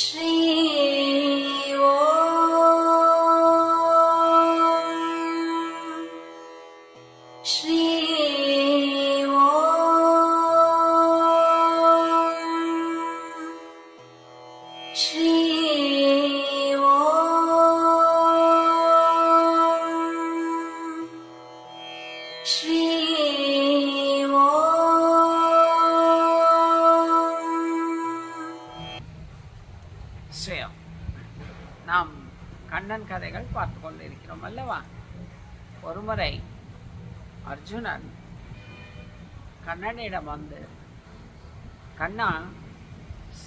ஸ்ரீ ஸ்ரீ ஸ்ரீ ஸ்ரீ ஸ்ரீயம். நாம் கண்ணன் கதைகள் பார்த்து கொண்டு இருக்கிறோம் அல்லவா? ஒருமுறை அர்ஜுனன் கண்ணனிடம் வந்து, கண்ணா,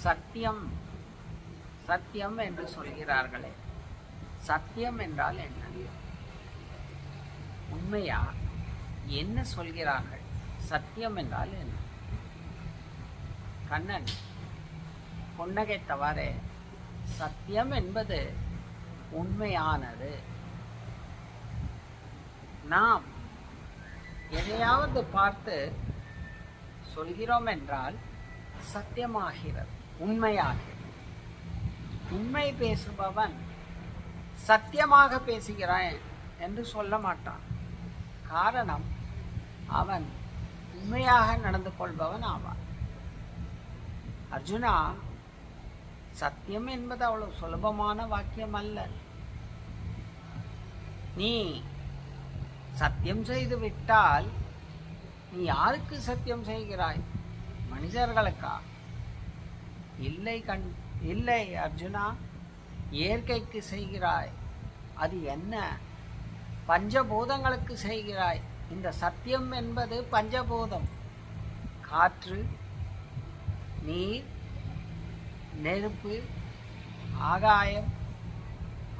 சத்தியம் சத்தியம் என்று சொல்கிறார்களே, சத்தியம் என்றால் என்ன? உண்மையா? என்ன சொல்கிறார்கள்? சத்தியம் என்றால் என்ன? கண்ணன் புன்னகைத்தவாறே, சத்தியம் என்பது உண்மையானது. நாம் எதையாவது பார்த்து சொல்கிறோம் என்றால் சத்தியமாகிறது, உண்மையாகிறது. உண்மை பேசுபவன் சத்தியமாக பேசுகிறான் என்று சொல்ல மாட்டான். காரணம், அவன் உண்மையாக நடந்து கொள்பவன் ஆவான். அர்ஜுனா, சத்தியம் என்பது அவ்வளவு சுலபமான வாக்கியம் அல்ல. நீ சத்தியம் செய்து விட்டால் நீ யாருக்கு சத்தியம் செய்கிறாய்? மனிதர்களுக்கா? இல்லை அர்ஜுனா, இயற்கைக்கு செய்கிறாய். அது என்ன? பஞ்சபூதங்களுக்கு செய்கிறாய். இந்த சத்தியம் என்பது பஞ்சபூதம். காற்று, நீர், நெருப்பு, ஆகாயம்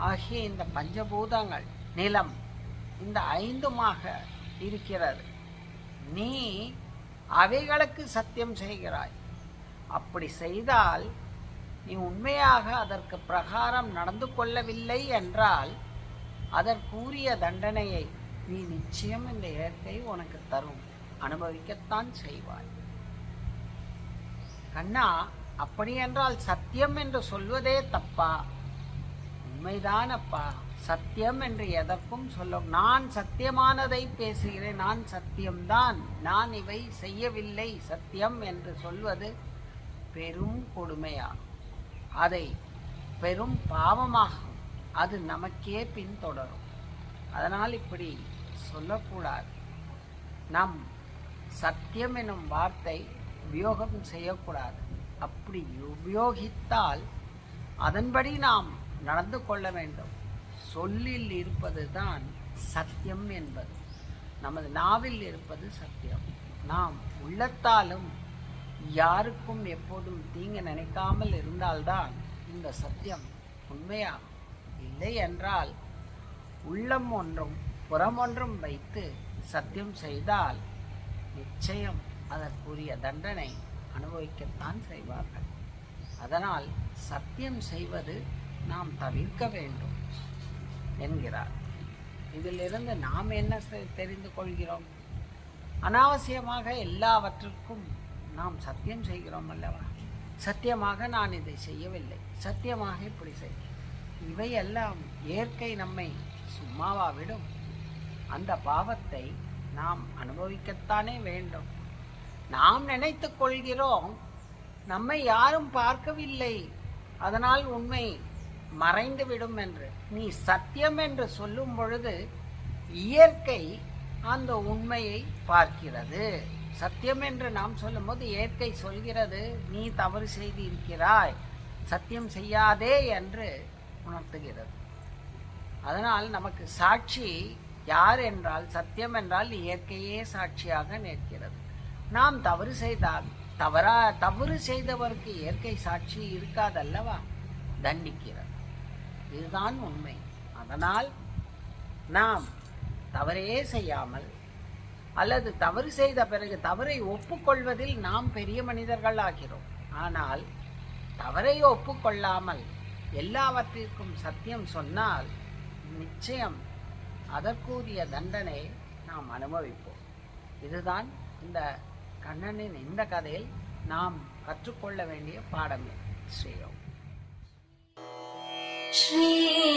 ஆகிய இந்த பஞ்சபூதங்கள், நிலம், இந்த ஐந்துமாக இருக்கிறது. நீ அவைகளுக்கு சத்தியம் செய்கிறாய். அப்படி செய்தால் நீ உண்மையாக அதற்கு பிரகாரம் நடந்து கொள்ளவில்லை என்றால் அதற்குரிய தண்டனையை நீ நிச்சயம் இந்த இயற்கை உனக்கு தரும், அனுபவிக்கத்தான் செய்வாய். கண்ணா, அப்படி என்றால் சத்தியம் என்று சொல்வதே தப்பா? உண்மைதான் அப்பா. சத்தியம் என்று எதற்கும் சொல்லும். நான் சத்தியமானதை பேசுகிறேன், நான் சத்தியம்தான், நான் இவை செய்யவில்லை, சத்தியம் என்று சொல்வது பெரும் கொடுமையாகும். அதை பெரும் பாவமாகும். அது நமக்கே பின்தொடரும். அதனால் இப்படி சொல்லக்கூடாது. நம் சத்தியம் எனும் வார்த்தை உபயோகம் செய்யக்கூடாது. அப்படி உபயோகித்தால் அதன்படி நாம் நடந்து கொள்ள வேண்டும். சொல்லில் இருப்பது தான் சத்தியம் என்பது. நமது நாவில் இருப்பது சத்தியம். நாம் உள்ளத்தாலும் யாருக்கும் எப்போதும் தீங்கு நினைக்காமல் இருந்தால்தான் இந்த சத்தியம் உண்மையாகும். இல்லை என்றால் உள்ளம் ஒன்றும் புறம் ஒன்றும் வைத்து சத்தியம் செய்தால் நிச்சயம் அதற்குரிய தண்டனை அனுபவிக்கத்தான் செய்வார்கள். அதனால் சத்தியம் செய்வது நாம் தவிர்க்க வேண்டும் என்கிறார். இதிலிருந்து நாம் என்ன தெரிந்து கொள்கிறோம்? அனாவசியமாக எல்லாவற்றுக்கும் நாம் சத்தியம் செய்கிறோம் அல்லவா? சத்தியமாக நான் இதை செய்யவில்லை, சத்தியமாக இப்படி செய். இவையெல்லாம் இயற்கை நம்மை சும்மாவா விடும்? அந்த பாவத்தை நாம் அனுபவிக்கத்தானே வேண்டும். நாம் நினைத்து கொள்கிறோம் நம்மை யாரும் பார்க்கவில்லை, அதனால் உண்மை மறைந்துவிடும் என்று. நீ சத்தியம் என்று சொல்லும் பொழுது இயற்கை அந்த உண்மையை பார்க்கிறது. சத்தியம் என்று நாம் சொல்லும்போது இயற்கை சொல்கிறது, நீ தவறு செய்து இருக்கிறாய், சத்தியம் செய்யாதே என்று உணர்த்துகிறது. அதனால் நமக்கு சாட்சி யார் என்றால், சத்தியம் என்றால் இயற்கையே சாட்சியாக நிற்கிறது. நாம் தவறு செய்தால் தவறு செய்தவருக்கு இயற்கை சாட்சி இருக்காதல்லவா? தண்டிக்கிறது. இதுதான் உண்மை. அதனால் நாம் தவறே செய்யாமல் அல்லது தவறு செய்த பிறகு தவறை ஒப்புக்கொள்வதில் நாம் பெரிய மனிதர்கள் ஆகிறோம். ஆனால் தவறை ஒப்புக்கொள்ளாமல் எல்லாவற்றிற்கும் சத்தியம் சொன்னால் நிச்சயம் அதற்குரிய தண்டனை நாம் அனுபவிப்போம். இதுதான் இந்த கண்ணனின் இந்த கதையில் நாம் கற்றுக்கொள்ள வேண்டிய பாடமே. ஸ்ரீராம். श्री